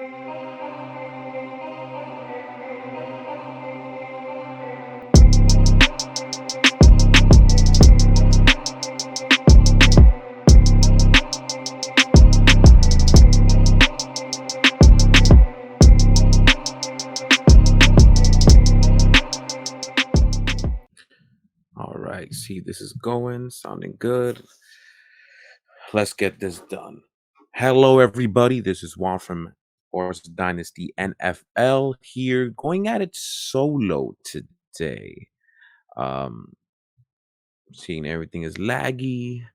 All right, see, this is going, sounding good. Let's get this done. Hello, everybody. This is Juan from Sports Dynasty NFL here, going at it solo today. Um, Seeing everything is laggy,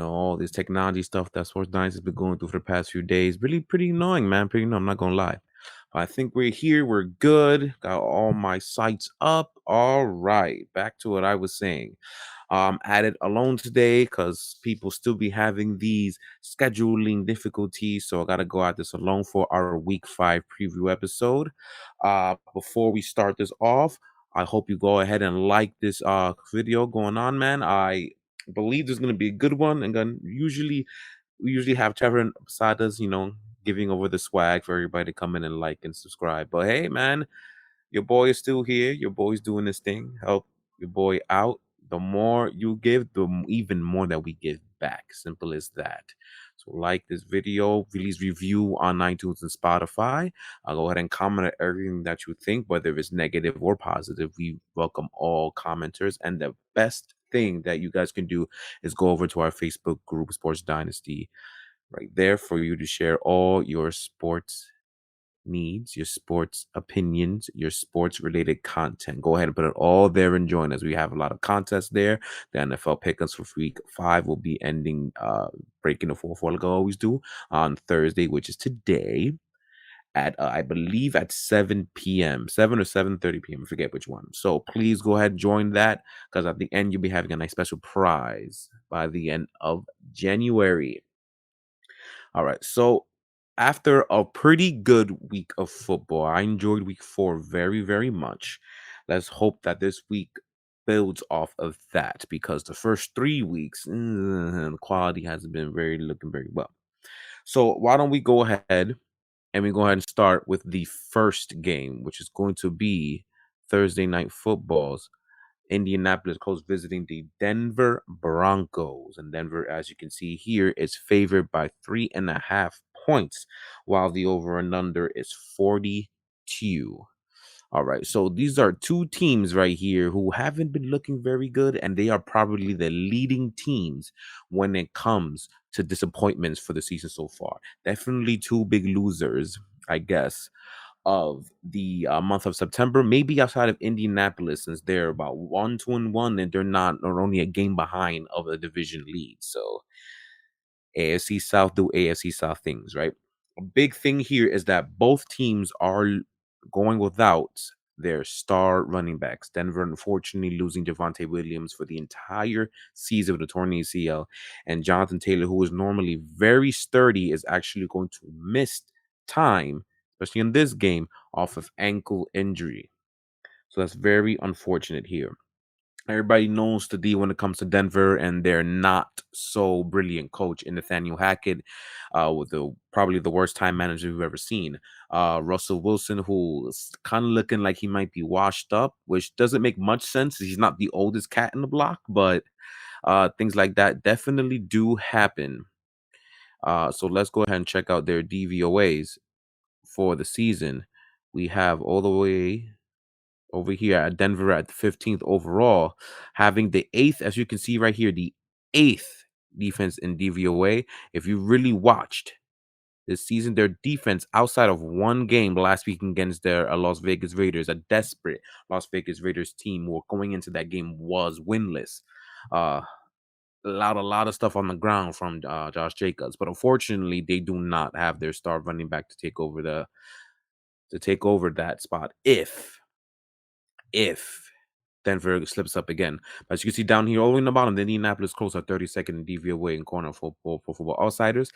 all this technology stuff that Sports Dynasty has been going through for the past few days. Really pretty annoying, man. Pretty annoying, I'm not gonna lie. But I think we're here, we're good. Got all my sites up. All right, back to what I was saying. At it alone today because people still be having these scheduling difficulties. So I gotta go at this alone for our week 5 preview episode. Before we start this off, I hope you go ahead and like this video going on, man. I believe there's gonna be a good one, and then we usually have Trevor beside us, giving over the swag for everybody to come in and like and subscribe. But hey, man, your boy is still here. Your boy's doing this thing. Help your boy out. The more you give, even more that we give back. Simple as that. So like this video, please review on iTunes and Spotify. I'll go ahead and comment on everything that you think, whether it's negative or positive. We welcome all commenters. And the best thing that you guys can do is go over to our Facebook group, Sports Dynasty, right there for you to share all your sports needs, your sports opinions, your sports related content. Go ahead and put it all there and join us. We have a lot of contests there. The NFL pickups for week 5 will be ending, breaking the 4-4 like I always do on Thursday, which is today at I believe at 7 p.m. 7 or 7:30 p.m. I forget which one. So please go ahead and join that because at the end you'll be having a nice special prize by the end of January. All right. So after a pretty good week of football, I enjoyed week 4 very, very much. Let's hope that this week builds off of that because the first 3 weeks, the quality hasn't been very looking very well. So why don't we go ahead and we go ahead and start with the first game, which is going to be Thursday night footballs. Indianapolis Colts visiting the Denver Broncos. And Denver, as you can see here, is favored by 3.5 points, while the over and under is 42. All right, so these are two teams right here who haven't been looking very good, and they are probably the leading teams when it comes to disappointments for the season so far. Definitely two big losers, I guess, of the month of September, maybe outside of Indianapolis, since they're about 1-1 and they're not or only a game behind of the division lead. So AFC South do AFC South things, right? A big thing here is that both teams are going without their star running backs. Denver, unfortunately, losing Javonte Williams for the entire season with a torn ACL, and Jonathan Taylor, who is normally very sturdy, is actually going to miss time, especially in this game, off of ankle injury. So that's very unfortunate here. Everybody knows the deal when it comes to Denver and their not so brilliant coach in Nathaniel Hackett, with probably the worst time manager we've ever seen. Russell Wilson, who's kind of looking like he might be washed up, which doesn't make much sense. He's not the oldest cat in the block, but things like that definitely do happen. So let's go ahead and check out their DVOAs for the season. We have all the way over here at Denver at the 15th overall, having the 8th, as you can see right here, the 8th defense in DVOA. If you really watched this season, their defense outside of one game last week against their Las Vegas Raiders, a desperate Las Vegas Raiders team who going into that game was winless. Uh, Allowed a lot of stuff on the ground from Josh Jacobs, but unfortunately, they do not have their star running back to take over that spot if Denver slips up again. But as you can see down here, all the way in the bottom, the Indianapolis Colts are 32nd in DVOA in corner for football outsiders.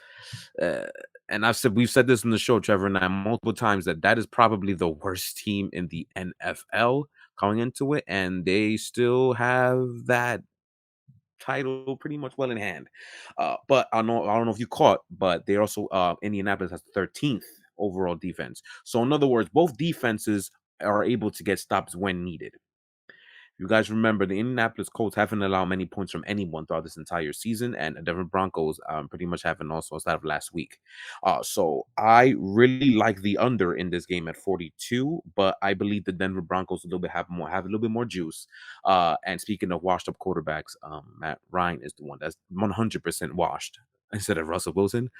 Uh, and we've said this in the show, Trevor and I, multiple times, that is probably the worst team in the NFL coming into it, and they still have that title pretty much well in hand. But I don't know if you caught, but they also Indianapolis has 13th overall defense. So in other words, both defenses are able to get stops when needed. You guys remember the Indianapolis Colts haven't allowed many points from anyone throughout this entire season, and the Denver Broncos pretty much haven't also as of last week. So I really like the under in this game at 42, but I believe the Denver Broncos a little bit have a little bit more juice. And speaking of washed up quarterbacks, Matt Ryan is the one that's 100% washed instead of Russell Wilson.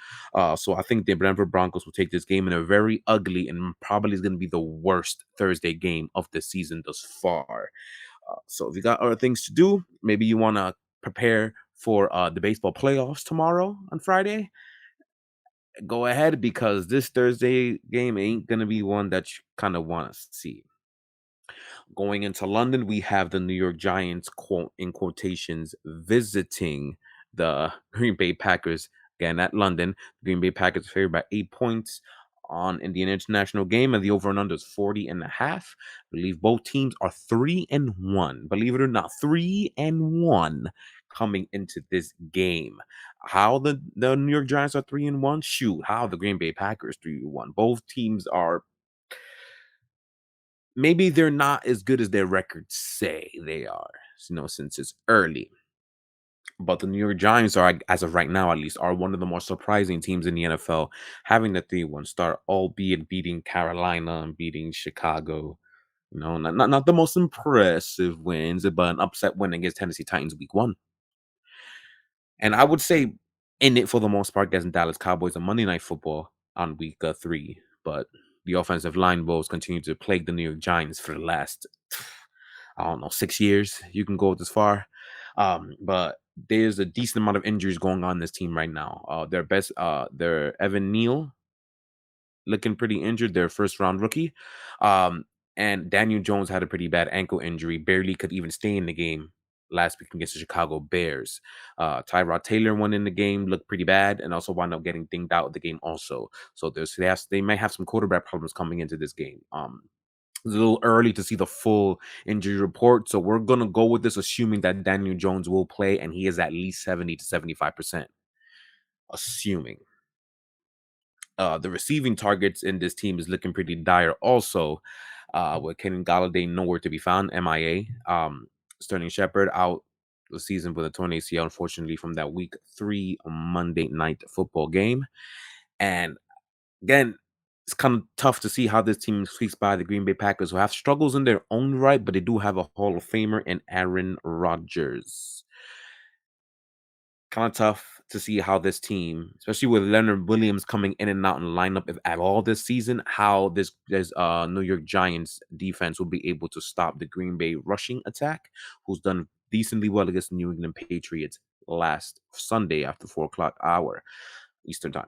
So I think the Denver Broncos will take this game in a very ugly and probably is going to be the worst Thursday game of the season thus far. So if you got other things to do, maybe you want to prepare for the baseball playoffs tomorrow on Friday, go ahead because this Thursday game ain't going to be one that you kind of want to see. Going into London, we have the New York Giants, quote in quotations, visiting the Green Bay Packers again at London. The Green Bay Packers are favored by 8 points on Indian International game, and the over and under is 40.5. I believe both teams are 3-1. Believe it or not, 3-1 coming into this game. How the New York Giants are 3-1? Shoot, how the Green Bay Packers 3-1. Both teams are, maybe they're not as good as their records say they are, since it's early. But the New York Giants are, as of right now at least, are one of the more surprising teams in the NFL, having the 3-1 start, albeit beating Carolina and beating Chicago. Not the most impressive wins, but an upset win against Tennessee Titans week 1. And I would say in it for the most part against Dallas Cowboys on Monday Night Football on week 3. But the offensive line woes continue to plague the New York Giants for the last, I don't know, 6 years. You can go this far. But there's a decent amount of injuries going on in this team right now. Their Evan Neal looking pretty injured, their first round rookie. And Daniel Jones had a pretty bad ankle injury, barely could even stay in the game last week against the Chicago Bears. Tyrod Taylor went in the game, looked pretty bad, and also wound up getting dinged out of the game also. So they might have some quarterback problems coming into this game. It's a little early to see the full injury report, so we're gonna go with this, assuming that Daniel Jones will play, and he is at least 70 to 75%. Assuming. The receiving targets in this team is looking pretty dire also, with Kenny Galladay nowhere to be found, MIA. Sterling Shepard out the season with a torn ACL, unfortunately, from that week 3 Monday night football game. And again, it's kind of tough to see how this team squeaks by the Green Bay Packers, who have struggles in their own right, but they do have a Hall of Famer in Aaron Rodgers. Kind of tough to see how this team, especially with Leonard Williams coming in and out in the lineup if at all this season, how this New York Giants defense will be able to stop the Green Bay rushing attack, who's done decently well against the New England Patriots last Sunday after 4 o'clock hour Eastern time.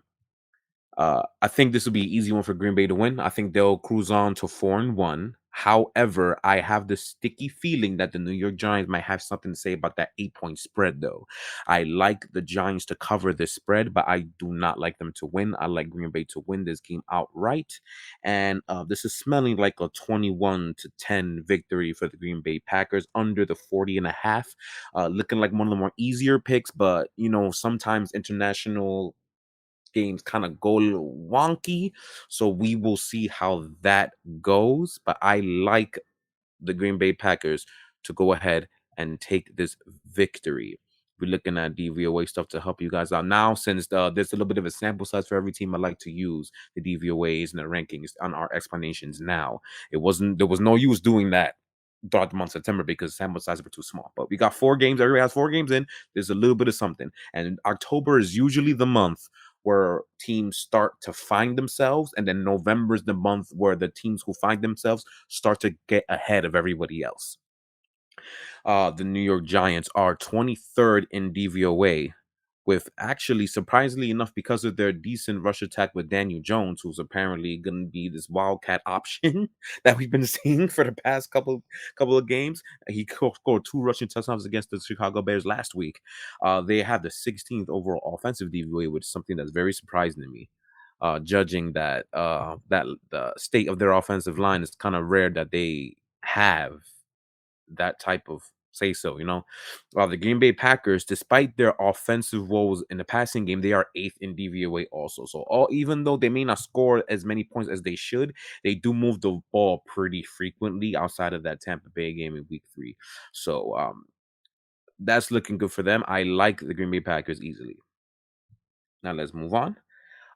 I think this will be an easy one for Green Bay to win. I think they'll cruise on to 4-1. However, I have the sticky feeling that the New York Giants might have something to say about that 8-point spread, though. I like the Giants to cover this spread, but I do not like them to win. I like Green Bay to win this game outright. And this is smelling like a 21-10 victory for the Green Bay Packers under the 40.5. Looking like one of the more easier picks, but, sometimes international games kind of go a little wonky. So we will see how that goes. But I like the Green Bay Packers to go ahead and take this victory. We're looking at DVOA stuff to help you guys out now, since there's a little bit of a sample size for every team. I like to use the DVOAs and the rankings on our explanations now. There was no use doing that throughout the month of September because sample sizes were too small. But we got 4 games. Everybody has 4 games in. There's a little bit of something. And October is usually the month where teams start to find themselves, and then November is the month where the teams who find themselves start to get ahead of everybody else. The New York Giants are 23rd in DVOA, with actually, surprisingly enough, because of their decent rush attack with Daniel Jones, who's apparently going to be this wildcat option that we've been seeing for the past couple of games. He scored 2 rushing touchdowns against the Chicago Bears last week. They have the 16th overall offensive DVOA, which is something that's very surprising to me. Judging that the state of their offensive line is kind of rare that they have that type of say so, While the Green Bay Packers, despite their offensive woes in the passing game, they are eighth in DVOA also. So even though they may not score as many points as they should, they do move the ball pretty frequently outside of that Tampa Bay game in week 3. So that's looking good for them. I like the Green Bay Packers easily. Now let's move on.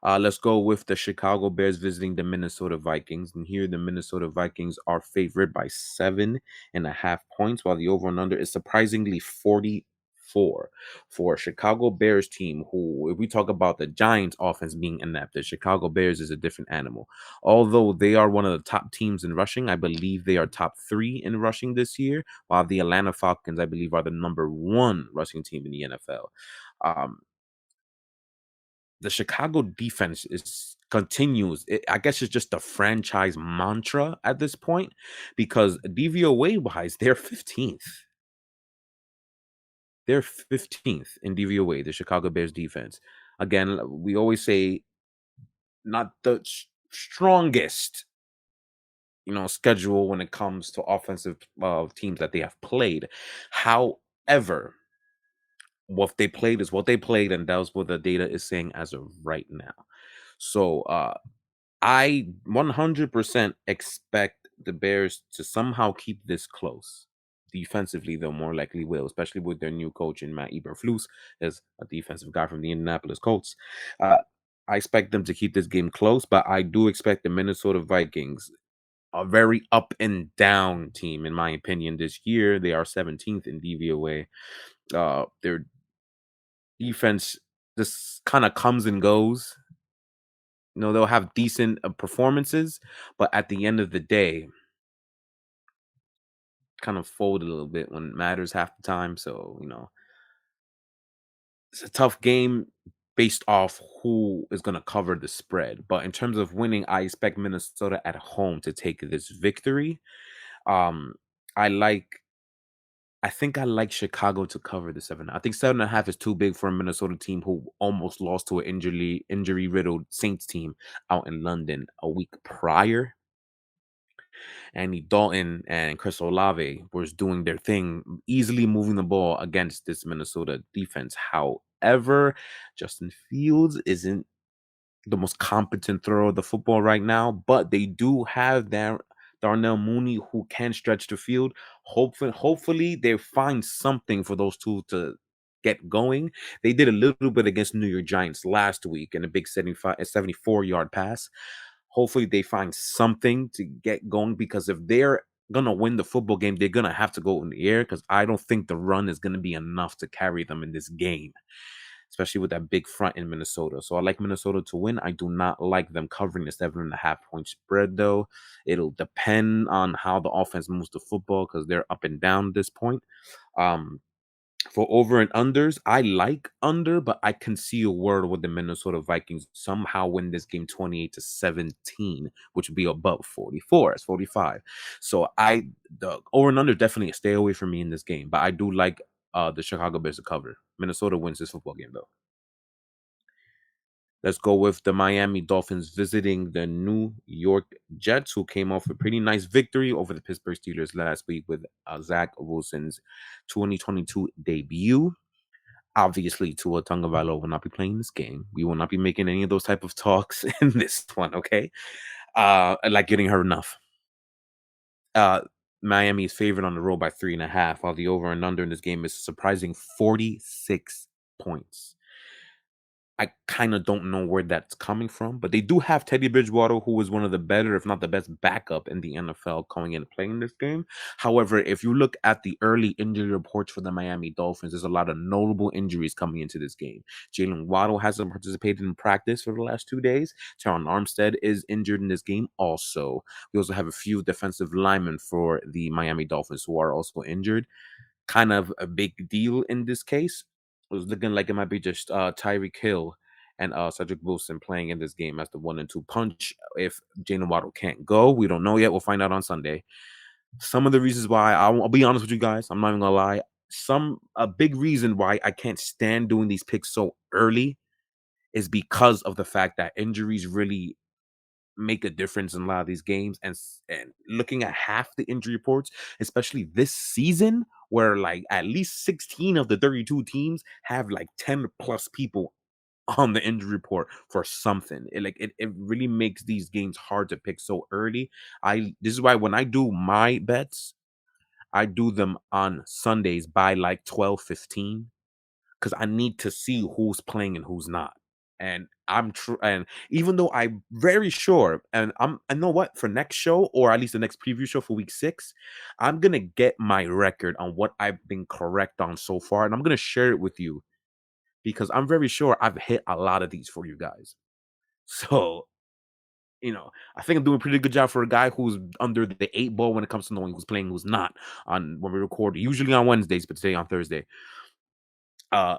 Let's go with the Chicago Bears visiting the Minnesota Vikings. And here the Minnesota Vikings are favored by 7.5 points, while the over and under is surprisingly 44 for a Chicago Bears team who, if we talk about the Giants offense being inept, the Chicago Bears is a different animal. Although they are one of the top teams in rushing, I believe they are top 3 in rushing this year, while the Atlanta Falcons, I believe, are the number 1 rushing team in the NFL. Um, the Chicago defense is continues. I guess it's just a franchise mantra at this point because DVOA wise, they're 15th. They're 15th in DVOA, the Chicago Bears defense. Again, we always say not the strongest, schedule when it comes to offensive teams that they have played. However, what they played is what they played, and that's what the data is saying as of right now. So I 100% expect the Bears to somehow keep this close. Defensively, they'll more likely will, especially with their new coach in Matt Eberflus, as a defensive guy from the Indianapolis Colts. Uh, I expect them to keep this game close, but I do expect the Minnesota Vikings, a very up and down team, in my opinion, this year. They are 17th in DVOA. Their defense just kind of comes and goes. They'll have decent performances, but at the end of the day, kind of fold a little bit when it matters half the time. So, it's a tough game based off who is going to cover the spread. But in terms of winning, I expect Minnesota at home to take this victory. Um, I like I think I like Chicago to cover the 7. I think 7.5 is too big for a Minnesota team who almost lost to an injury riddled Saints team out in London a week prior. Andy Dalton and Chris Olave was doing their thing, easily moving the ball against this Minnesota defense. However, Justin Fields isn't the most competent thrower of the football right now, but they do have their Darnell Mooney who can stretch the field. Hopefully they find something for those two to get going. They did a little bit against New York Giants last week in a big 74-yard pass. Hopefully they find something to get going because if they're gonna win the football game, they're gonna have to go in the air because I don't think the run is gonna be enough to carry them in this game, especially with that big front in Minnesota. So I like Minnesota to win. I do not like them covering the 7.5 point spread, though. It'll depend on how the offense moves the football because they're up and down at this point. For over and unders, I like under, but I can see a world with the Minnesota Vikings somehow win this game 28-17, which would be above 44. It's 45. So the over and under definitely a stay away from me in this game, but I do like the Chicago Bears to cover. Minnesota wins this football game though. Let's go with the Miami Dolphins visiting the New York Jets, who came off a pretty nice victory over the Pittsburgh Steelers last week with Zach Wilson's 2022 debut. Obviously, Tua Tagovailoa will not be playing this game. We will not be making any of those type of talks in this one, okay? I like getting her enough. Uh, Miami is favored on the road by 3.5, while the over and under in this game is a surprising 46 points. I kind of don't know where that's coming from, but they do have Teddy Bridgewater, who is one of the better, if not the best, backup in the NFL coming in and playing this game. However, if you look at the early injury reports for the Miami Dolphins, there's a lot of notable injuries coming into this game. Jalen Waddle hasn't participated in practice for the last 2 days. Teron Armstead is injured in this game also. We also have a few defensive linemen for the Miami Dolphins who are also injured. Kind of a big deal in this case. It was looking like it might be just Tyreek Hill and Cedric Wilson playing in this game as the 1-2 punch. If Jalen Waddle can't go, we don't know yet. We'll find out on Sunday. Some of the reasons why I'll be honest with you guys, I'm not even gonna lie. A big reason why I can't stand doing these picks so early is because of the fact that injuries really make a difference in a lot of these games. And looking at half the injury reports, especially this season, where like at least 16 of the 32 teams have like 10 plus people on the injury report for something. It really makes these games hard to pick so early. I This is why when I do my bets, I do them on Sundays by like 12:15 because I need to see who's playing and who's not. And and even though I'm very sure, and I know what, for next show, or at least the next preview show for week 6, I'm gonna get my record on what I've been correct on so far, and I'm gonna share it with you because I'm very sure I've hit a lot of these for you guys. So, I think I'm doing a pretty good job for a guy who's under the 8 ball when it comes to knowing who's playing, who's not on when we record, usually on Wednesdays, but today on Thursday. Uh,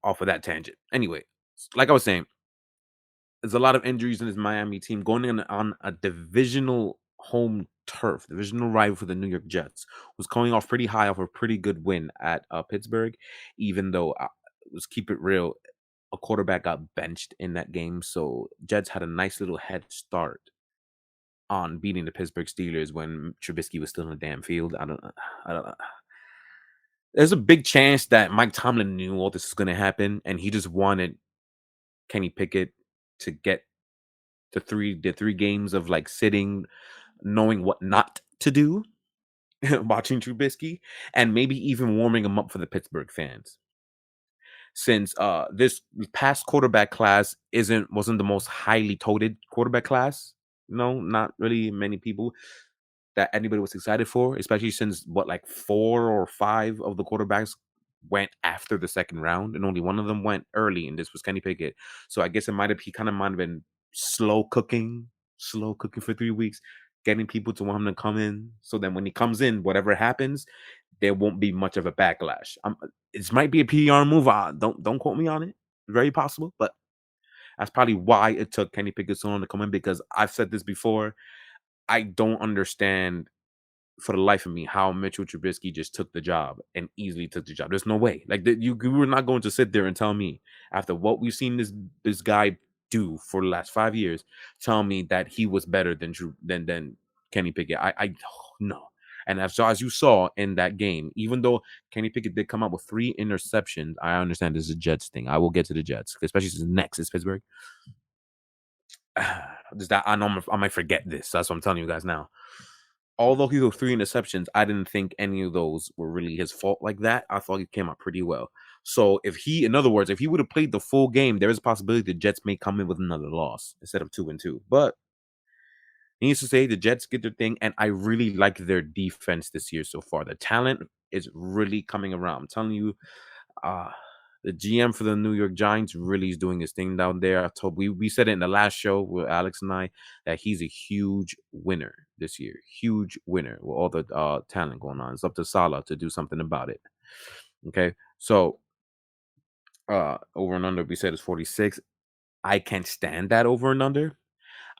Off of that tangent. Anyway, like I was saying, there's a lot of injuries in this Miami team going in on a divisional home turf, divisional rival for the New York Jets, who's coming off pretty high off a pretty good win at Pittsburgh, even though, let's keep it real, a quarterback got benched in that game. So Jets had a nice little head start on beating the Pittsburgh Steelers when Trubisky was still in the damn field. I don't know. There's a big chance that Mike Tomlin knew all this was going to happen, and he just wanted Kenny Pickett to get the three games of like sitting, knowing what not to do, watching Trubisky, and maybe even warming him up for the Pittsburgh fans. Since this past quarterback class wasn't the most highly touted quarterback class, no, not really many people that anybody was excited for, especially since like 4 or 5 of the quarterbacks went after the second round, and only one of them went early, and this was Kenny Pickett. So I guess he kind of might have been slow cooking for 3 weeks, getting people to want him to come in. So then when he comes in, whatever happens, there won't be much of a backlash. It might be a PR move. Don't quote me on it. Very possible, but that's probably why it took Kenny Pickett so long to come in, because I've said this before. I don't understand for the life of me how Mitchell Trubisky just took the job and easily took the job. There's no way. Like you were not going to sit there and tell me, after what we've seen this guy do for the last 5 years, tell me that he was better than Kenny Pickett. I no. And as you saw in that game, even though Kenny Pickett did come out with 3 interceptions, I understand this is a Jets thing. I will get to the Jets, especially since next is Pittsburgh. Just that I know I might forget this. That's what I'm telling you guys now. Although he threw 3 interceptions, I didn't think any of those were really his fault like that. I thought he came out pretty well. So in other words, if he would have played the full game, there is a possibility the Jets may come in with another loss instead of 2-2. But needless to say, the Jets get their thing, and I really like their defense this year so far. The talent is really coming around. I'm telling you, uh, the GM for the New York Giants really is doing his thing down there. We said it in the last show with Alex and I that he's a huge winner this year. Huge winner with all the talent going on. It's up to Salah to do something about it. Okay. So over and under, we said it's 46. I can't stand that over and under.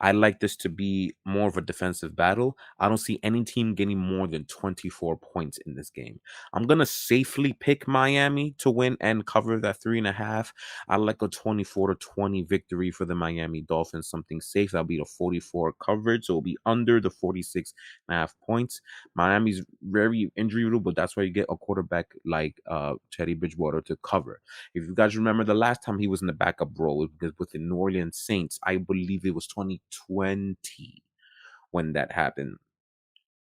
I like this to be more of a defensive battle. I don't see any team getting more than 24 points in this game. I'm going to safely pick Miami to win and cover that 3.5. I like a 24-20 victory for the Miami Dolphins. Something safe. That'll be the 44 coverage. So it'll be under the 46.5 points. Miami's very injury riddled, but that's why you get a quarterback like Teddy Bridgewater to cover. If you guys remember, the last time he was in the backup role with the New Orleans Saints, I believe it was 2020 when that happened.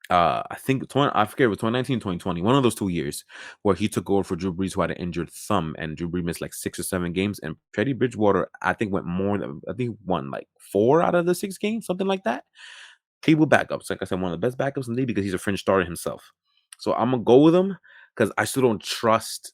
I think I forget, it was 2019, 2020, one of those 2 years where he took over for Drew Brees, who had an injured thumb, and Drew Brees missed like 6 or 7 games, and Teddy Bridgewater, I think, won like 4 out of the 6 games, something like that. Cable backups, like I said, one of the best backups in the league because he's a fringe starter himself. So I'm gonna go with him because I still don't trust.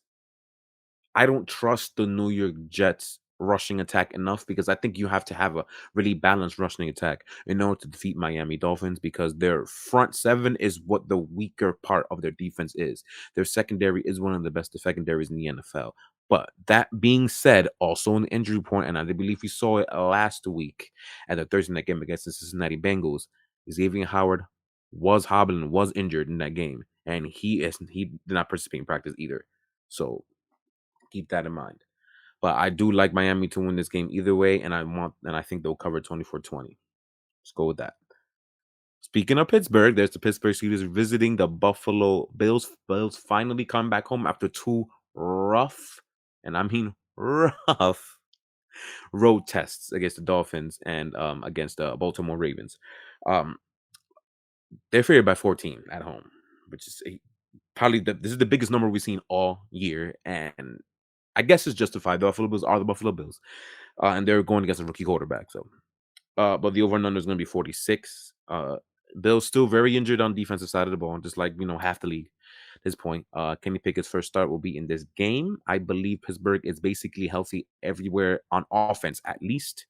I don't trust the New York Jets rushing attack enough, because I think you have to have a really balanced rushing attack in order to defeat Miami Dolphins, because their front 7 is what the weaker part of their defense is. Their secondary is one of the best secondaries in the NFL. But that being said, also an injury point, and I believe we saw it last week at the Thursday night game against the Cincinnati Bengals, Xavier Howard was hobbling, was injured in that game, and he did not participate in practice either. So keep that in mind. But I do like Miami to win this game either way, and I think they'll cover 24-20. Let's go with that. Speaking of Pittsburgh, there's the Pittsburgh Steelers visiting the Buffalo Bills. Bills finally come back home after two rough, and I mean rough, road tests against the Dolphins and against the Baltimore Ravens. Um, they're favored by 14 at home, which is probably this is the biggest number we've seen all year, and I guess it's justified. The Buffalo Bills are the Buffalo Bills, and they're going against a rookie quarterback. So, but the over and under is going to be 46. Bills still very injured on defensive side of the ball, just like half the league at this point. Kenny Pickett's first start will be in this game. I believe Pittsburgh is basically healthy everywhere on offense, at least.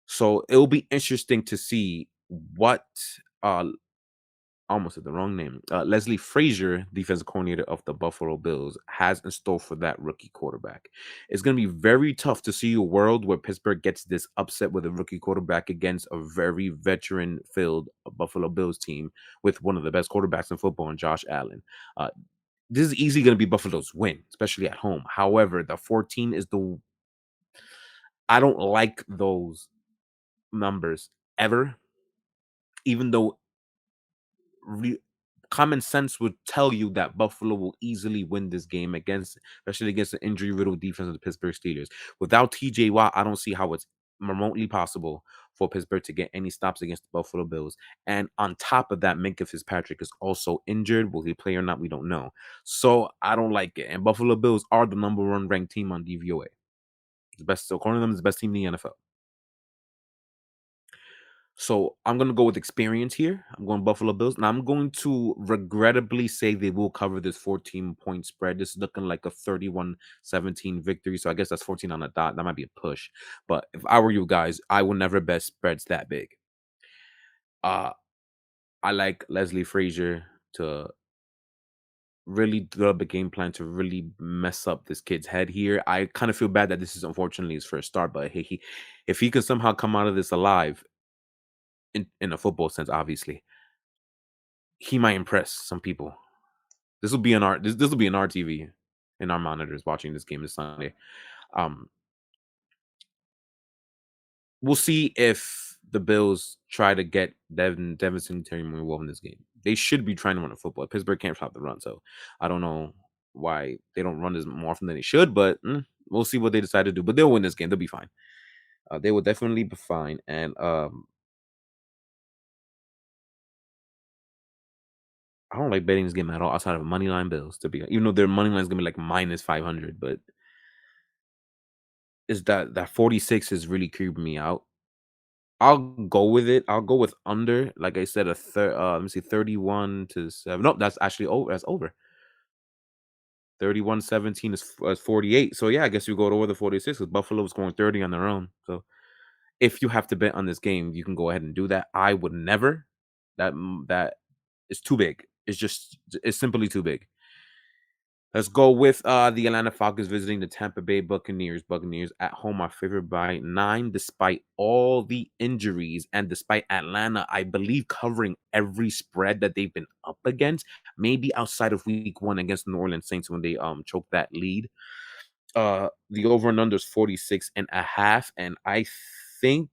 So it'll be interesting to see what uh almost said the wrong name. Leslie Frazier, defensive coordinator of the Buffalo Bills, has in store for that rookie quarterback. It's going to be very tough to see a world where Pittsburgh gets this upset with a rookie quarterback against a very veteran-filled Buffalo Bills team with one of the best quarterbacks in football, in Josh Allen. Uh, this is easily going to be Buffalo's win, especially at home. However, the 14 is the. I don't like those numbers ever, even though re- common sense would tell you that Buffalo will easily win this game especially against the injury-riddled defense of the Pittsburgh Steelers. Without TJ Watt, I don't see how it's remotely possible for Pittsburgh to get any stops against the Buffalo Bills. And on top of that, Minka Fitzpatrick is also injured. Will he play or not? We don't know. So I don't like it. And Buffalo Bills are the number one ranked team on DVOA. The best, according to them, is the best team in the NFL. So I'm gonna go with experience here. I'm going Buffalo Bills, and I'm going to regrettably say they will cover this 14-point spread. This is looking like a 31-17 victory. So I guess that's 14 on the dot. That might be a push. But if I were you guys, I would never bet spreads that big. Uh I like Leslie Frazier to really develop a game plan to really mess up this kid's head here. I kind of feel bad that this is unfortunately his first start, but if he can somehow come out of this alive in a football sense, obviously he might impress some people. This will be on our this will be in our TV, in our monitors watching this game this Sunday. Um, we'll see if the Bills try to get Devin Singletary more involved in this game. They should be trying to run the football. Pittsburgh can't stop the run, so I don't know why they don't run this more often than they should. But we'll see what they decide to do. But they'll win this game. They'll be fine. They will definitely be fine. And I don't like betting this game at all outside of money line Bills. To be even though their money line is gonna be like minus 500, but is that 46 is really creeping me out. I'll go with it. I'll go with under. Like I said, let me see, 31 to 7. Nope, that's actually over. That's over. 31-17 is 48. So yeah, I guess you go over the 46 because Buffalo's going 30 on their own. So if you have to bet on this game, you can go ahead and do that. I would never. That is too big. It's simply too big. Let's go with the Atlanta Falcons visiting the Tampa Bay Buccaneers. Buccaneers at home are favored by 9 despite all the injuries and despite Atlanta, I believe, covering every spread that they've been up against, maybe outside of week 1 against the New Orleans Saints when they choked that lead. The over and under is 46.5, and I think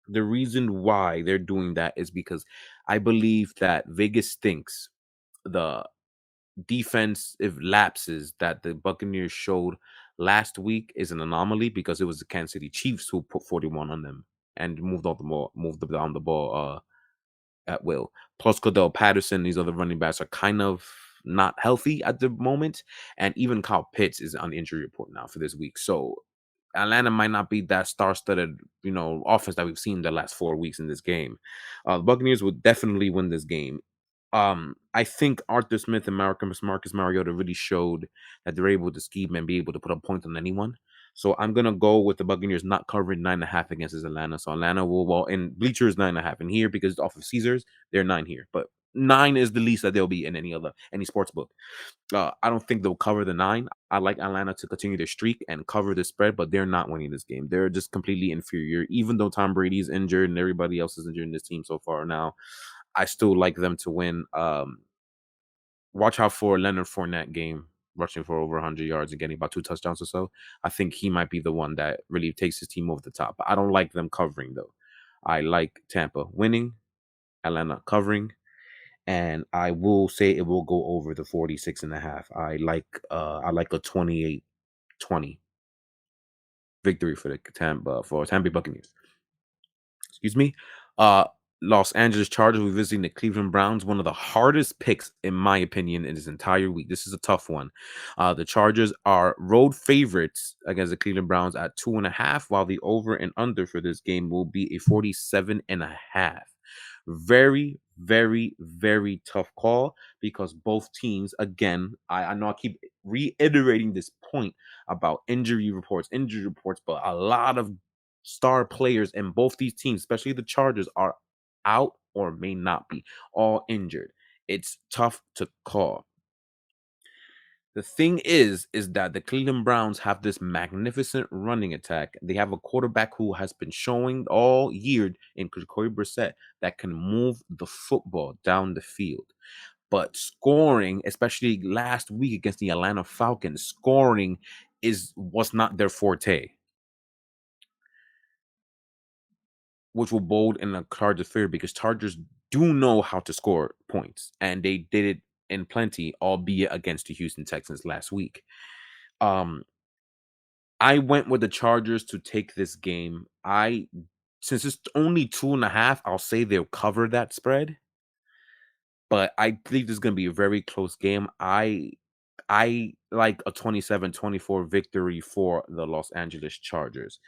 the reason why they're doing that is because I believe that Vegas thinks the defensive lapses that the Buccaneers showed last week is an anomaly because it was the Kansas City Chiefs who put 41 on them and moved down the ball at will. Plus, Cordell Patterson, these other running backs are kind of not healthy at the moment, and even Kyle Pitts is on the injury report now for this week. So Atlanta might not be that star-studded, offense that we've seen the last 4 weeks in this game. The Buccaneers would definitely win this game. I think Arthur Smith and Marcus Mariota really showed that they're able to scheme and be able to put a point on anyone. So I'm gonna go with the Buccaneers not covering 9.5 against Atlanta. So Atlanta will in bleachers 9.5, and here because it's off of Caesars, they're 9 here. But 9 is the least that they'll be in any sports book. I don't think they'll cover the 9. I like Atlanta to continue their streak and cover the spread, but they're not winning this game. They're just completely inferior. Even though Tom Brady's injured and everybody else is injured in this team so far now, I still like them to win. Watch out for Leonard Fournette game, rushing for over 100 yards and getting about 2 touchdowns or so. I think he might be the one that really takes his team over the top. I don't like them covering, though. I like Tampa winning. Atlanta covering, and I will say it will go over the 46.5. I like a 28-20 victory for the Tampa Bay Buccaneers. Excuse me. Uh Los Angeles Chargers will be visiting the Cleveland Browns. One of the hardest picks, in my opinion, in this entire week. This is a tough one. The Chargers are road favorites against the Cleveland Browns at 2.5, while the over and under for this game will be a 47.5. Very, very, very tough call because both teams, again, I know I keep reiterating this point about injury reports, but a lot of star players in both these teams, especially the Chargers, are out or may not be, all injured. It's tough to call. The thing is that the Cleveland Browns have this magnificent running attack. They have a quarterback who has been showing all year in Jacoby Brissett that can move the football down the field. But scoring, especially last week against the Atlanta Falcons, scoring was not their forte, which will bode in the Chargers' favor because Chargers do know how to score points, and they did it in plenty, albeit against the Houston Texans last week. Um, I went with the Chargers to take this game. Since it's only 2.5, I'll say they'll cover that spread. But I believe this is going to be a very close game. I like a 27-24 victory for the Los Angeles Chargers,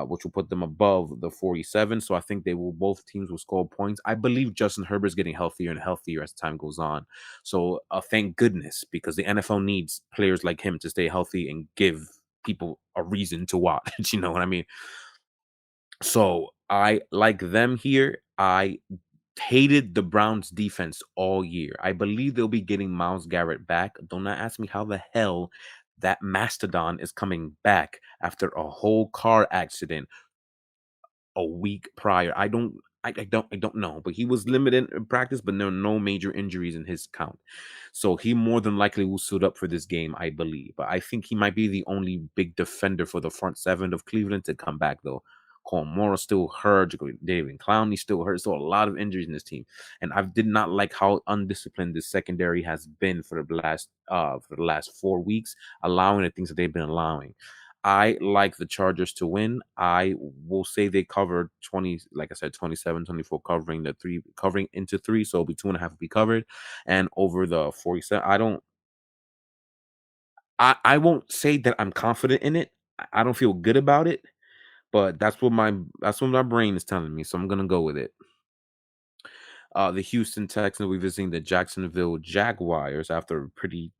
which will put them above the 47. So I think both teams will score points. I believe Justin Herbert's getting healthier and healthier as time goes on. So thank goodness, because the NFL needs players like him to stay healthy and give people a reason to watch. You know what I mean? So I like them here. I hated the Browns defense all year. I believe they'll be getting Myles Garrett back. Do not ask me how the hell that mastodon is coming back after a whole car accident a week prior. I don't know, but he was limited in practice, but there are no major injuries in his count. So he more than likely will suit up for this game, I believe. But I think he might be the only big defender for the front seven of Cleveland to come back, though. Cole Morrow still hurt. David Clowney still hurt. So a lot of injuries in this team, and I did not like how undisciplined this secondary has been for the last 4 weeks, allowing the things that they've been allowing. I like the Chargers to win. I will say they covered 20, like I said, 27-24, covering into three. So it'll be 2.5 will be covered. And over the 47, I won't say that I'm confident in it. I don't feel good about it, but that's what my brain is telling me. So I'm gonna go with it. The Houston Texans will be visiting the Jacksonville Jaguars after a pretty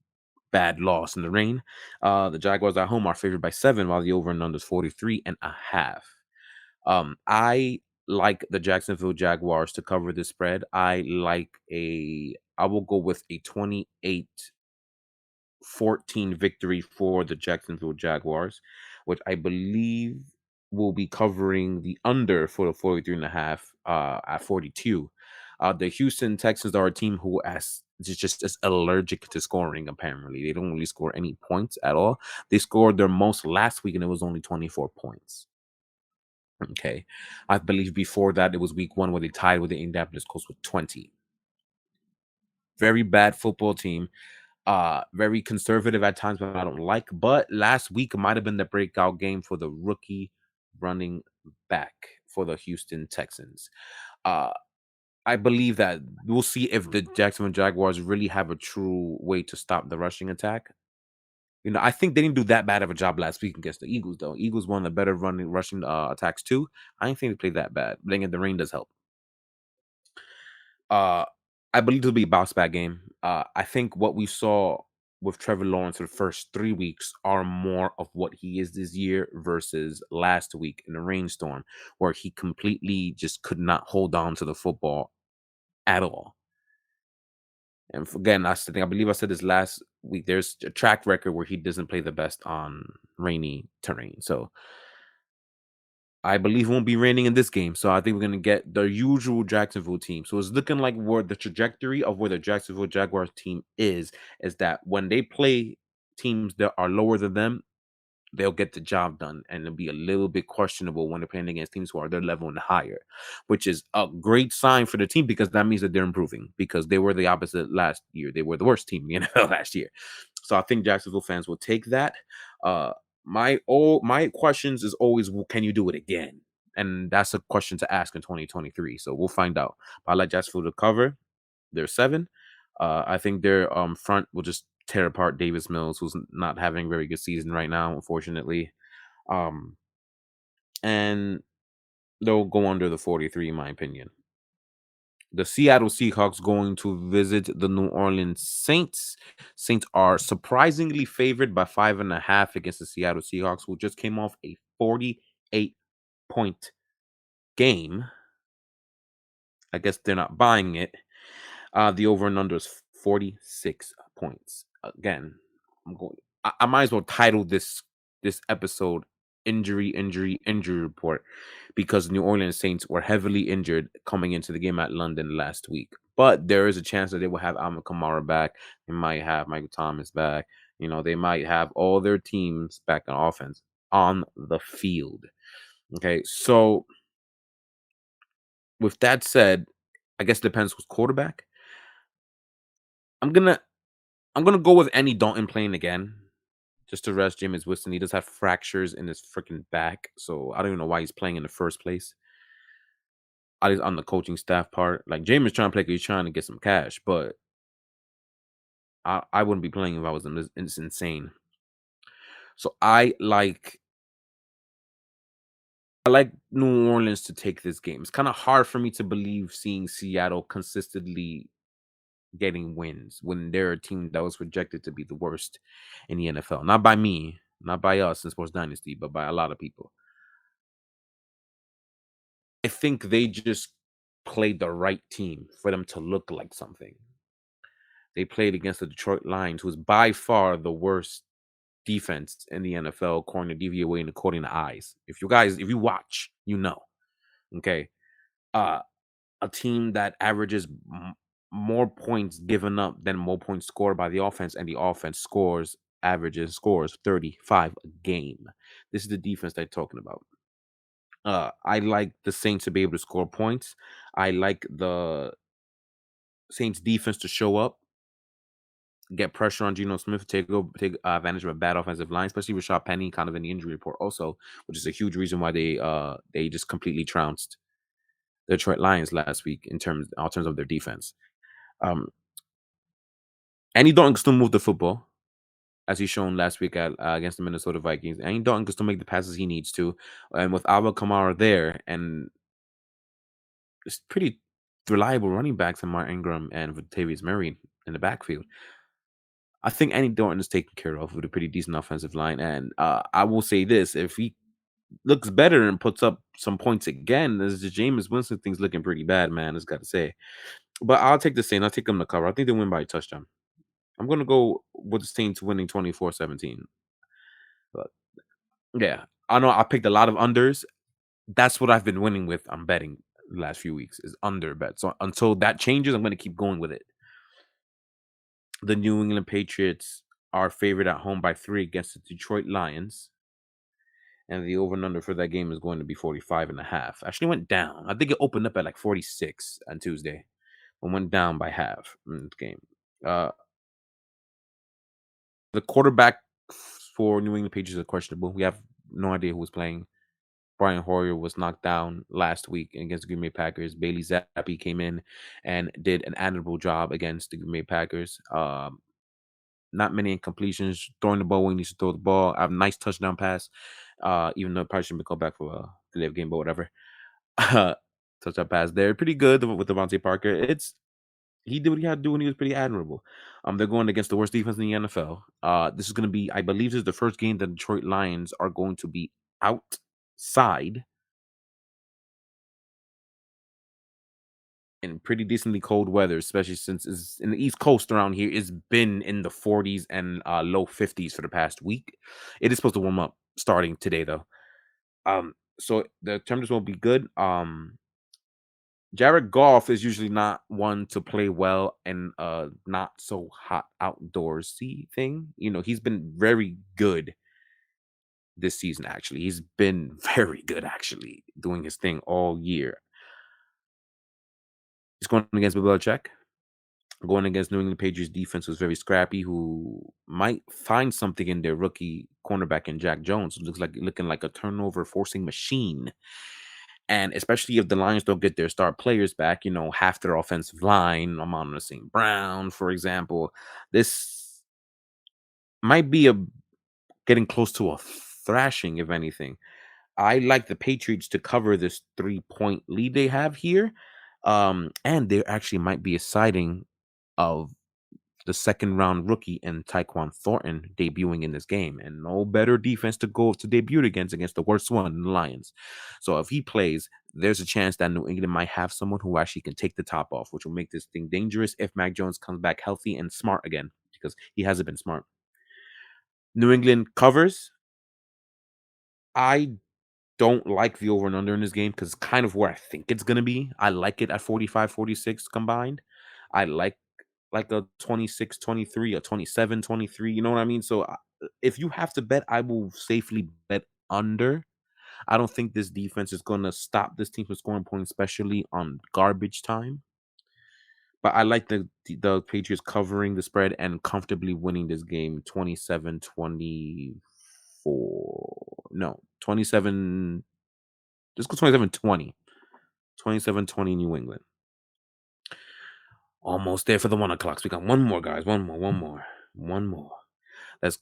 bad loss in the rain. The Jaguars at home are favored by 7, while the over and under is 43.5. I like the Jacksonville Jaguars to cover the spread. I will go with a 28-14 victory for the Jacksonville Jaguars, which I believe will be covering the under for the 43.5 at 42. The Houston Texans are a team who is just as allergic to scoring. Apparently, they don't really score any points at all. They scored their most last week, and it was only 24 points. Okay, I believe before that it was week 1 where they tied with the Indianapolis Colts with 20. Very bad football team. Very conservative at times, but I don't like. But last week might have been the breakout game for the rookie running back for the Houston Texans. Uh, I believe that we'll see if the Jacksonville Jaguars really have a true way to stop the rushing attack. I think they didn't do that bad of a job last week against the Eagles, though. Eagles one of the better rushing attacks too. I didn't think they played that bad. But then again, the rain does help. Uh, I believe it'll be a bounce back game. I think what we saw with Trevor Lawrence for the first 3 weeks are more of what he is this year versus last week in the rainstorm, where he completely just could not hold on to the football at all. And again, that's the thing. I believe I said this last week. There's a track record where he doesn't play the best on rainy terrain. So I believe it won't be raining in this game. So I think we're going to get the usual Jacksonville team. So it's looking like where the trajectory of where the Jacksonville Jaguars team is that when they play teams that are lower than them, they'll get the job done, and it'll be a little bit questionable when they're playing against teams who are their level and higher, which is a great sign for the team because that means that they're improving because they were the opposite last year. They were the worst team in the NFL last year. So I think Jacksonville fans will take that. Uh, my questions is always, well, can you do it again? And that's a question to ask in 2023. So we'll find out. But I like Jacksonville to cover. They're 7. I think their front will just tear apart Davis Mills, who's not having a very good season right now, unfortunately. Um, and they'll go under the 43, in my opinion. The Seattle Seahawks going to visit the New Orleans Saints. Saints are surprisingly favored by 5.5 against the Seattle Seahawks, who just came off a 48-point game. I guess they're not buying it. The over and under is 46 points. Again, I'm going. I might as well title this episode "Injury Report" because New Orleans Saints were heavily injured coming into the game at London last week. But there is a chance that they will have Alvin Kamara back. They might have Michael Thomas back. They might have all their teams back on offense on the field. Okay, so with that said, I guess it depends who's quarterback. I'm gonna go with Andy Dalton playing again, just to rest Jameis Winston. He does have fractures in his freaking back, so I don't even know why he's playing in the first place. At least on the coaching staff part, like Jameis trying to play, 'cause he's trying to get some cash, but I wouldn't be playing if I was him. It's insane. So I like New Orleans to take this game. It's kind of hard for me to believe seeing Seattle consistently getting wins when they're a team that was projected to be the worst in the NFL. Not by me, not by us in Sports Dynasty, but by a lot of people. I think they just played the right team for them to look like something. They played against the Detroit Lions, who's by far the worst defense in the NFL, according to DVOA and according to eyes. If you watch, Okay. Uh a team that averages more points given up than more points scored by the offense, and the offense scores 35 a game. This is the defense they're talking about. I like the Saints to be able to score points. I like the Saints defense to show up, get pressure on Geno Smith, take advantage of a bad offensive line, especially Rashad Penny, kind of in the injury report also, which is a huge reason why they just completely trounced the Detroit Lions last week in terms of their defense. Um, Andy Dalton can still move the football, as he's shown last week against the Minnesota Vikings. Andy Dalton can still make the passes he needs to, and with Alvin Kamara there, and it's pretty reliable running backs in Mark Ingram and Latavius Murray in the backfield. I think Andy Dalton is taken care of with a pretty decent offensive line, and I will say this: if he looks better and puts up some points again, this the Jameis Winston thing's looking pretty bad, man. I just got to say. But I'll take the Saints. I'll take them to cover. I think they win by a touchdown. I'm going to go with the Saints winning 24-17. But yeah, I know I picked a lot of unders. That's what I've been winning with. I'm betting the last few weeks is under bet. So until that changes, I'm going to keep going with it. The New England Patriots are favored at home by 3 against the Detroit Lions. And the over and under for that game is going to be 45.5. Actually went down. I think it opened up at like 46 on Tuesday, but went down by half in the game. The quarterback for New England Patriots are questionable. We have no idea who was playing. Brian Hoyer was knocked down last week against the Green Bay Packers. Bailey Zappi came in and did an admirable job against the Green Bay Packers. Not many incompletions, throwing the ball when he needs to throw the ball. A nice touchdown pass, even though it probably shouldn't be called back for a delay of game, but whatever. Touchdown pass there. Pretty good with Devontae Parker. He did what he had to do, and he was pretty admirable. They're going against the worst defense in the NFL. This is going to be, I believe, this is the first game that the Detroit Lions are going to be outside in pretty decently cold weather, especially since it's in the East Coast around here. It's been in the 40s and low 50s for the past week. It is supposed to warm up starting today, though. So the temperatures won't be good. Jared Goff is usually not one to play well in a not so hot outdoorsy thing. He's been very good this season, actually. He's been very good, actually, doing his thing all year. He's going against Bill Belichick. Going against New England Patriots defense was very scrappy, who might find something in their rookie cornerback in Jack Jones, who looking like a turnover forcing machine. And especially if the Lions don't get their star players back, half their offensive line, Amon St. Brown, for example, this might be a getting close to a thrashing, if anything. I like the Patriots to cover this 3-point lead they have here. And there actually might be a sighting of the second round rookie and Tyquan Thornton debuting in this game, and no better defense to go to debut against the worst one, the Lions. So if he plays, there's a chance that New England might have someone who actually can take the top off, which will make this thing dangerous if Mac Jones comes back healthy and smart again, because he hasn't been smart. New England covers. I don't like the over and under in this game because it's kind of where I think it's going to be. I like it at 45-46 combined. I like a 26-23, a 27-23, you know what I mean? So if you have to bet, I will safely bet under. I don't think this defense is going to stop this team from scoring points, especially on garbage time. But I like the Patriots covering the spread and comfortably winning this game 27-24. No, 27. Let's go 27-20. 27-20 New England. Almost there for the 1 o'clocks. We got one more, guys. One more. Let's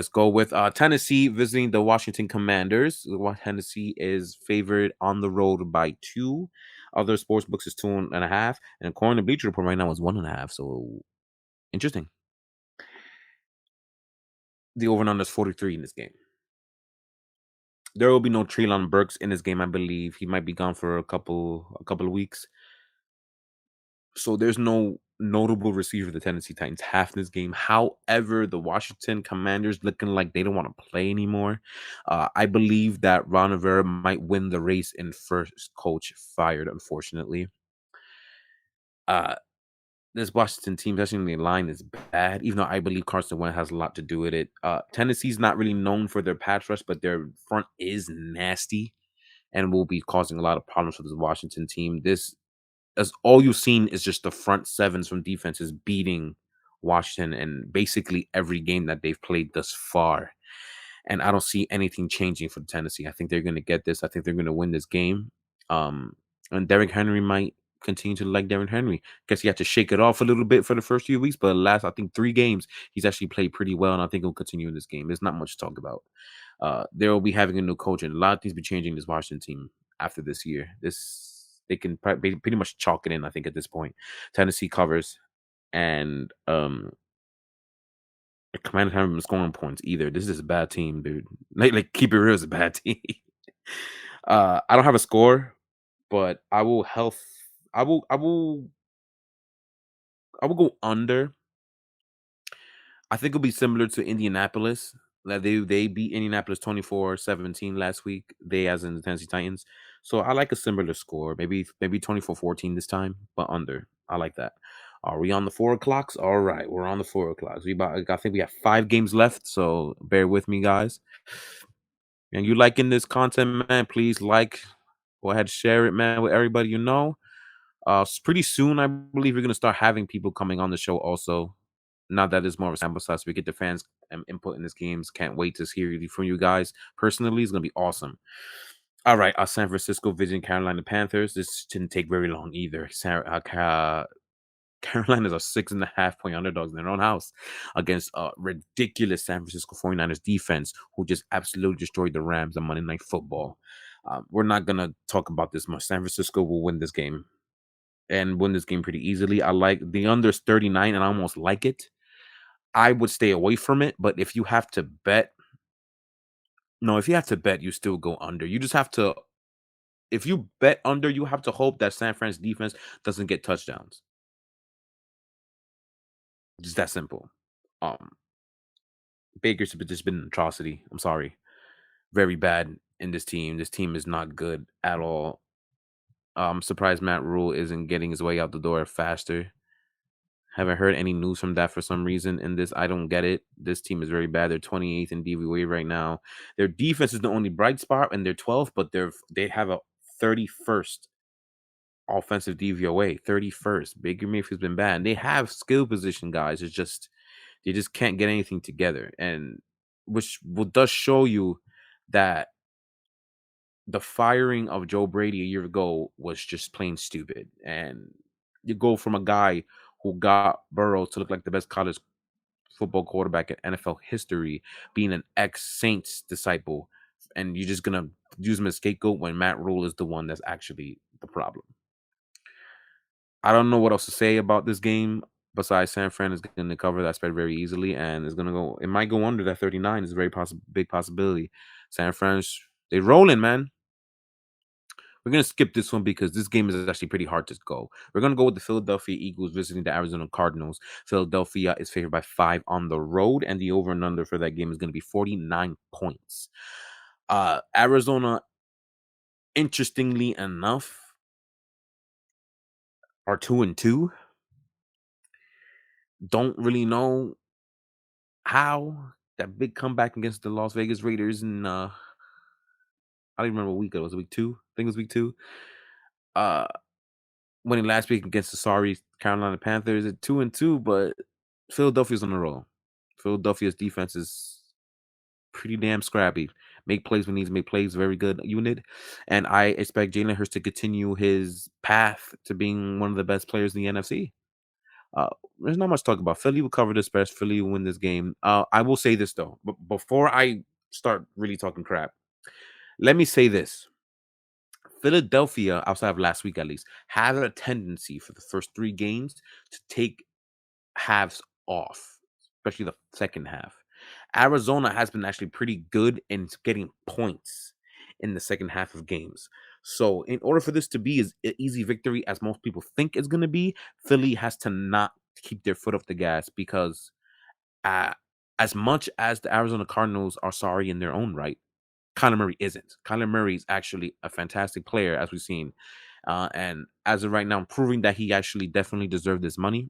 go with Tennessee visiting the Washington Commanders. Tennessee is favored on the road by 2. Other sports books is 2.5, and according to Bleacher Report right now is 1.5. So interesting. The over and under is 43 in this game. There will be no Treylon Burks in this game, I believe. He might be gone for a couple of weeks. So there's no notable receiver the Tennessee Titans have in this game. However, the Washington Commanders looking like they don't want to play anymore. I believe that Ron Rivera might win the race in first coach fired, unfortunately. This Washington team, especially in the line, is bad, even though I believe Carson Wentz has a lot to do with it. Tennessee's not really known for their pass rush, but their front is nasty and will be causing a lot of problems for this Washington team. This as all you've seen is just the front sevens from defenses beating Washington in basically every game that they've played thus far. And I don't see anything changing for Tennessee. I think they're going to get this. I think they're going to win this game. And Derrick Henry might continue to like Derrick Henry. Guess he had to shake it off a little bit for the first few weeks, but last, I think, 3 games, he's actually played pretty well, and I think he'll continue in this game. There's not much to talk about. They will be having a new coach, and a lot of things be changing this Washington team after this year. They can pretty much chalk it in, I think, at this point. Tennessee covers, and the Commanders haven't been scoring points either. This is a bad team, dude. Like keep it real, it's a bad team. I don't have a score, but I will go under. I think it'll be similar to Indianapolis. That they beat Indianapolis 24-17 last week. They as in the Tennessee Titans. So I like a similar score. Maybe 24-14 this time, but under. I like that. Are we on the 4 o'clocks? All right, we're on the 4 o'clocks. I think we have 5 games left, so bear with me, guys. And you liking this content, man? Please go ahead, share it, man, with everybody you know. Pretty soon, I believe we're gonna start having people coming on the show also. Now that it's more of a sample size, we get the fans input in this games. Can't wait to hear from you guys personally. It's gonna be awesome. All right, San Francisco visiting Carolina Panthers. This didn't take very long either. Carolina is a 6.5 point underdogs in their own house against a ridiculous San Francisco 49ers defense who just absolutely destroyed the Rams on Monday Night Football. We're not going to talk about this much. San Francisco will win this game and win this game pretty easily. I like the unders 39 and I almost like it. I would stay away from it, but if you have to bet, you still go under. You just have to, if you bet under, you have to hope that San Fran's defense doesn't get touchdowns. Just that simple. Baker's just been an atrocity. I'm sorry. Very bad in this team. This team is not good at all. I'm surprised Matt Rule isn't getting his way out the door faster. Haven't heard any news from that for some reason in this. I don't get it. This team is very bad. They're 28th in DVOA right now. Their defense is the only bright spot, and they're 12th, but they have a 31st offensive DVOA. 31st. Baker Mayfield's been bad. And they have skill position guys. It's just they just can't get anything together, and does show you that the firing of Joe Brady a year ago was just plain stupid. And you go from a guy who got Burrow to look like the best college football quarterback in NFL history, being an ex-Saints disciple, and you're just gonna use him as scapegoat when Matt Rule is the one that's actually the problem. I don't know what else to say about this game besides San Fran is going to cover that spread very easily, and it's going to go. It might go under that 39. Is a very big possibility. San Fran's they rolling, man. We're going to skip this one because this game is actually pretty hard to go. We're going to go with the Philadelphia Eagles visiting the Arizona Cardinals. Philadelphia is favored by 5 on the road, and the over and under for that game is going to be 49 points. Arizona, interestingly enough, are 2-2. Don't really know how that big comeback against the Las Vegas Raiders in I don't even remember what week it was. Week 2? I think it was week 2. Uh Winning last week against the sorry Carolina Panthers at 2-2, but Philadelphia's on the roll. Philadelphia's defense is pretty damn scrappy. Make plays when he needs to make plays. Very good unit. And I expect Jalen Hurts to continue his path to being one of the best players in the NFC. Uh, there's not much to talk about. Philly will cover this best. Philly will win this game. I will say this though, but before I start really talking crap, let me say this: Philadelphia, outside of last week at least, had a tendency for the first 3 games to take halves off, especially the second half. Arizona has been actually pretty good in getting points in the second half of games. So, in order for this to be as easy victory as most people think it's going to be, Philly has to not keep their foot off the gas because, uh, as much as the Arizona Cardinals are sorry in their own right, Kyler Murray isn't. Kyler Murray is actually a fantastic player, as we've seen, and as of right now, proving that he actually definitely deserved this money.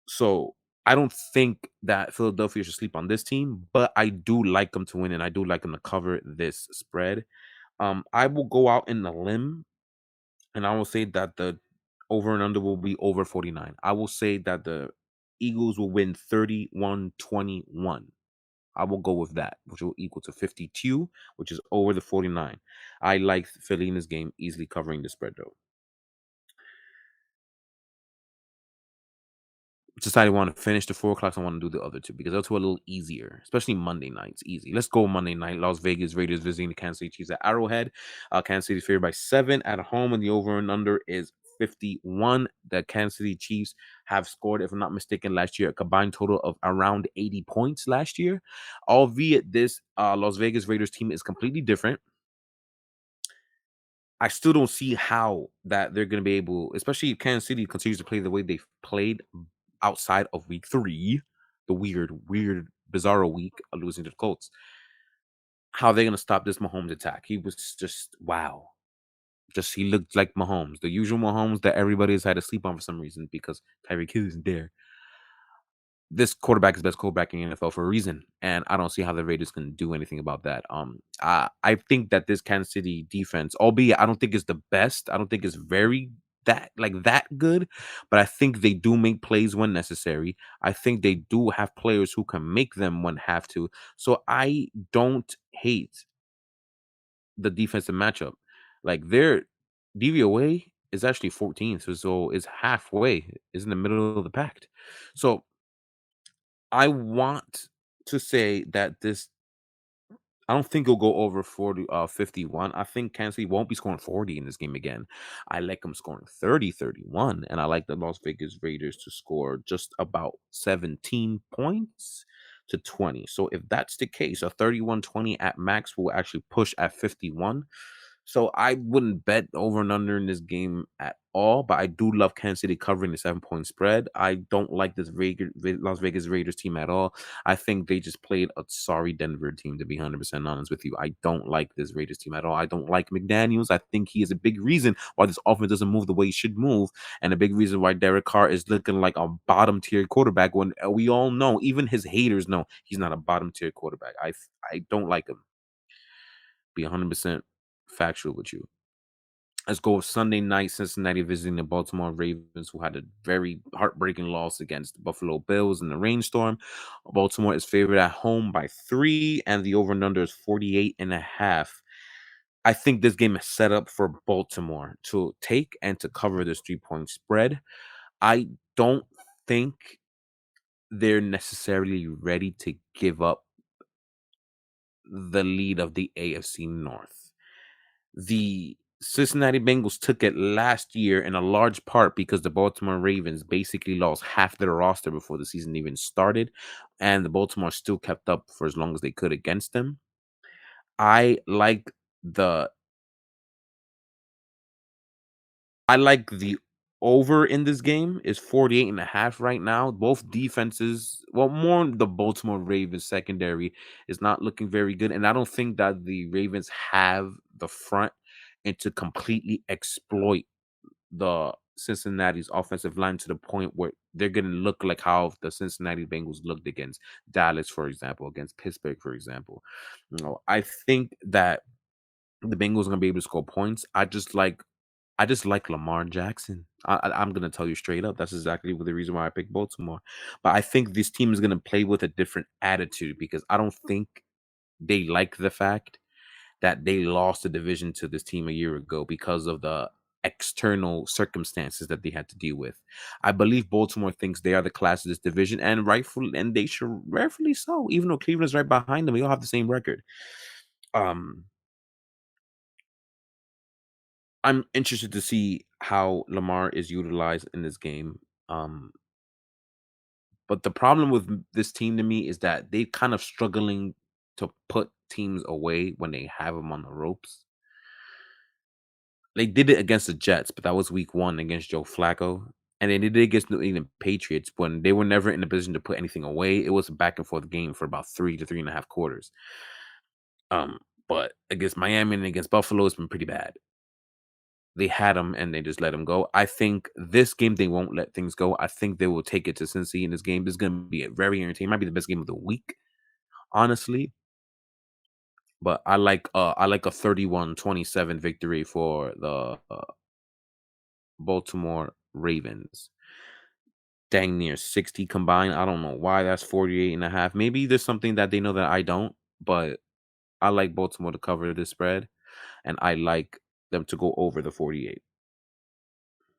So I don't think that Philadelphia should sleep on this team, but I do like them to win, and I do like them to cover this spread. I will go out in the limb, and I will say that the over and under will be over 49. I will say that the Eagles will win 31-21. I will go with that, which will equal to 52, which is over the 49. I like Philly in this game, easily covering the spread, though. Decided I want to finish the 4 o'clock. I want to do the other two because those two are a little easier, especially Monday nights. Easy. Let's go Monday night. Las Vegas Raiders visiting the Kansas City Chiefs at Arrowhead. Kansas City favored by 7 at home, and the over and under is 51. The Kansas City Chiefs have scored, if I'm not mistaken, last year a combined total of around 80 points last year. Albeit this Las Vegas Raiders team is completely different. I still don't see how that they're going to be able, especially if Kansas City continues to play the way they've played outside of week 3, the weird, bizarro week of losing to the Colts. How are they going to stop this Mahomes attack? He was just, wow. Just, he looked like Mahomes, the usual Mahomes that everybody has had to sleep on for some reason because Tyreek Hill isn't there. This quarterback is the best quarterback in the NFL for a reason, and I don't see how the Raiders can do anything about that. I think that this Kansas City defense, albeit I don't think it's the best, I don't think it's very that good, but I think they do make plays when necessary. I think they do have players who can make them when have to. So I don't hate the defensive matchup. Like their DVOA is actually 14, so it's halfway, is in the middle of the pack. So I want to say that this I don't think it'll go over 51. I think Kansas City won't be scoring 40 in this game again. I like them scoring 30, 31, and I like the Las Vegas Raiders to score just about 17 points to 20. So if that's the case, a 31-20 at max will actually push at 51. So I wouldn't bet over and under in this game at all, but I do love Kansas City covering the 7-point spread. I don't like this Las Vegas Raiders team at all. I think they just played a sorry Denver team, to be 100% honest with you. I don't like this Raiders team at all. I don't like McDaniels. I think he is a big reason why this offense doesn't move the way it should move, and a big reason why Derek Carr is looking like a bottom tier quarterback when we all know, even his haters know, he's not a bottom tier quarterback. I don't like him. Be 100% factual with you. Let's go with Sunday night. Cincinnati visiting the Baltimore Ravens, who had a very heartbreaking loss against the Buffalo Bills in the rainstorm. Baltimore is favored at home by 3, and the over and under is 48.5. I think this game is set up for Baltimore to take and to cover this 3-point spread. I don't think they're necessarily ready to give up the lead of the AFC North. The Cincinnati Bengals took it last year in a large part because the Baltimore Ravens basically lost half their roster before the season even started, and the Baltimore still kept up for as long as they could against them. I like the I like the over in this game is 48.5 right now. Both defenses, well, more the Baltimore Ravens secondary is not looking very good. And I don't think that the Ravens have the front and to completely exploit the Cincinnati's offensive line to the point where they're going to look like how the Cincinnati Bengals looked against Dallas, for example, against Pittsburgh, for example. I think that the Bengals are going to be able to score points. I just like Lamar Jackson. I'm gonna tell you straight up. That's exactly the reason why I picked Baltimore. But I think this team is gonna play with a different attitude because I don't think they like the fact that they lost the division to this team a year ago because of the external circumstances that they had to deal with. I believe Baltimore thinks they are the class of this division, and they should rightfully so. Even though Cleveland's right behind them, we all have the same record. Um, I'm interested to see how Lamar is utilized in this game. Um, but the problem with this team to me is that they kind of struggling to put teams away when they have them on the ropes. They did it against the Jets, but that was week 1 against Joe Flacco. And they did it against New England Patriots when they were never in a position to put anything away. It was a back and forth game for about 3 to 3.5 quarters. But against Miami and against Buffalo, it's been pretty bad. They had him and they just let him go. I think this game they won't let things go. I think they will take it to Cincy in this game. This is going to be a very entertaining. Might be the best game of the week, honestly. But I like a 31-27 victory for the Baltimore Ravens. Dang near 60 combined. I don't know why that's 48.5. Maybe there's something that they know that I don't, but I like Baltimore to cover the spread, and I like them to go over the 48.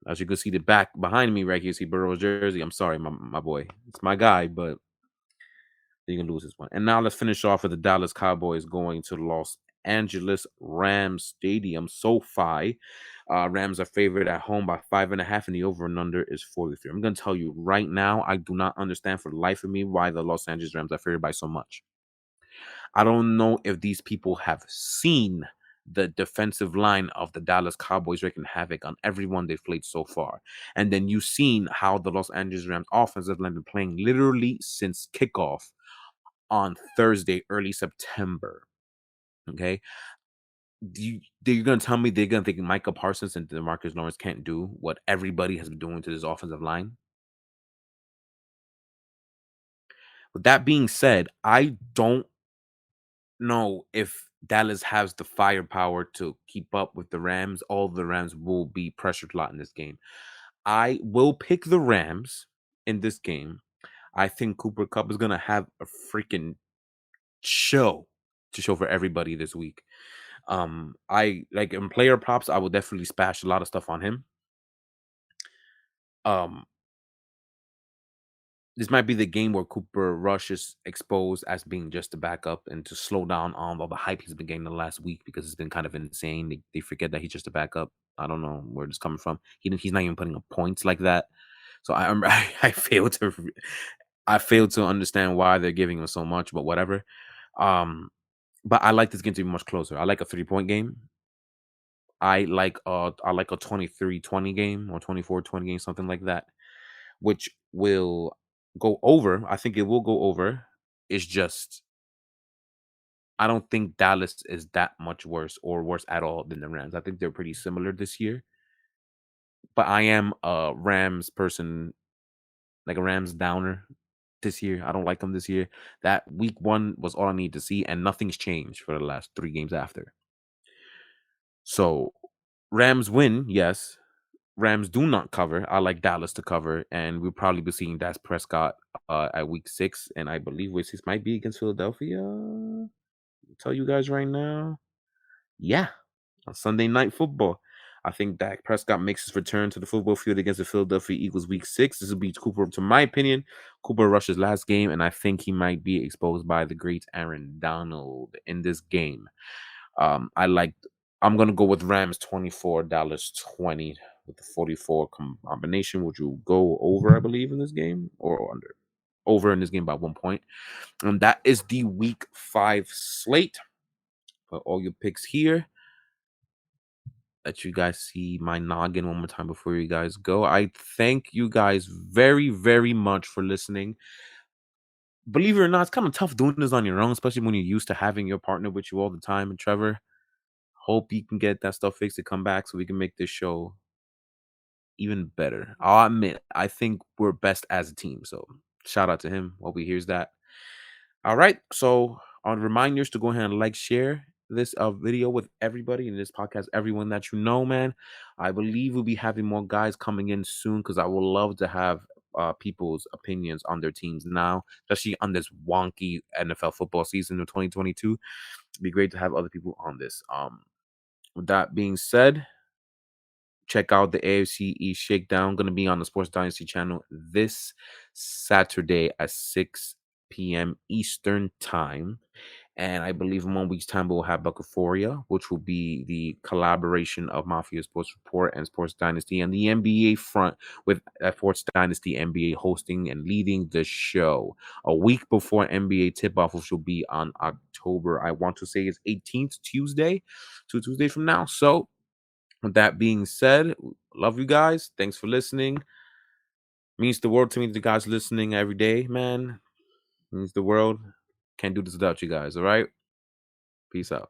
As you can see the back behind me right here, see Burrow's jersey. I'm sorry, my boy. It's my guy, but you can lose this one. And now let's finish off with the Dallas Cowboys going to Los Angeles Rams Stadium, SoFi. Rams are favored at home by 5.5, and the over and under is 43. I'm going to tell you right now, I do not understand for the life of me why the Los Angeles Rams are favored by so much. I don't know if these people have seen the defensive line of the Dallas Cowboys wreaking havoc on everyone they've played so far. And then you've seen how the Los Angeles Rams offensive line been playing literally since kickoff on Thursday, early September. Okay. You're going to tell me they're going to think Micah Parsons and DeMarcus Lawrence can't do what everybody has been doing to this offensive line? With that being said, I don't know if Dallas has the firepower to keep up with the Rams. All the Rams will be pressured a lot in this game. I will pick the Rams in this game. I think Cooper Cup is gonna have a freaking show to show for everybody this week. I like in player props. I will definitely splash a lot of stuff on him. Um, this might be the game where Cooper Rush is exposed as being just a backup and to slow down on all the hype he's been getting the last week because it's been kind of insane. They forget that he's just a backup. I don't know where this coming from. He's not even putting up points like that. So I failed to understand why they're giving him so much, but whatever. Um, but I like this game to be much closer. I like a 3-point game. I like a 23-20 game or 24-20 game, something like that, which will go over. I think it will go over. It's just I don't think Dallas is that much worse or worse at all than the Rams. I think they're pretty similar this year. But I am a Rams person, like a Rams downer this year. I don't like them this year. That week one was all I need to see, and nothing's changed for the last 3 games after. So Rams win, yes. Rams do not cover. I like Dallas to cover, and we'll probably be seeing Dak Prescott at week 6, and I believe week 6 might be against Philadelphia. I'll tell you guys right now. Yeah, on Sunday Night Football. I think Dak Prescott makes his return to the football field against the Philadelphia Eagles week 6. This will be Cooper, to my opinion, Cooper Rush's last game, and I think he might be exposed by the great Aaron Donald in this game. I'm gonna go with Rams 24, Dallas 20 with the 44 combination, which will go over, I believe, in this game or under. Over in this game by 1 point. And that is the week 5 slate. Put all your picks here. Let you guys see my noggin one more time before you guys go. I thank you guys very, very much for listening. Believe it or not, it's kind of tough doing this on your own, especially when you're used to having your partner with you all the time. And Trevor, hope you can get that stuff fixed to come back so we can make this show even better. I'll admit, I think we're best as a team. So shout out to him. Hope he hears that. All right. So on reminders to go ahead and like, share this video with everybody in this podcast, everyone that you know, man. I believe we'll be having more guys coming in soon because I would love to have people's opinions on their teams now, especially on this wonky NFL football season of 2022. It'd be great to have other people on this. With that being said, check out the AFC East Shakedown. Going to be on the Sports Dynasty channel this Saturday at 6 p.m. Eastern Time. And I believe in 1 week's time we'll have Buckaphoria, which will be the collaboration of Mafia Sports Report and Sports Dynasty and the NBA front with Sports Dynasty NBA hosting and leading the show. A week before NBA tip-off, which will be on October, I want to say it's 18th, Tuesday, 2 Tuesdays from now. So with that being said, love you guys. Thanks for listening. Means the world to me, the guys listening every day, man. Means the world. Can't do this without you guys, all right? Peace out.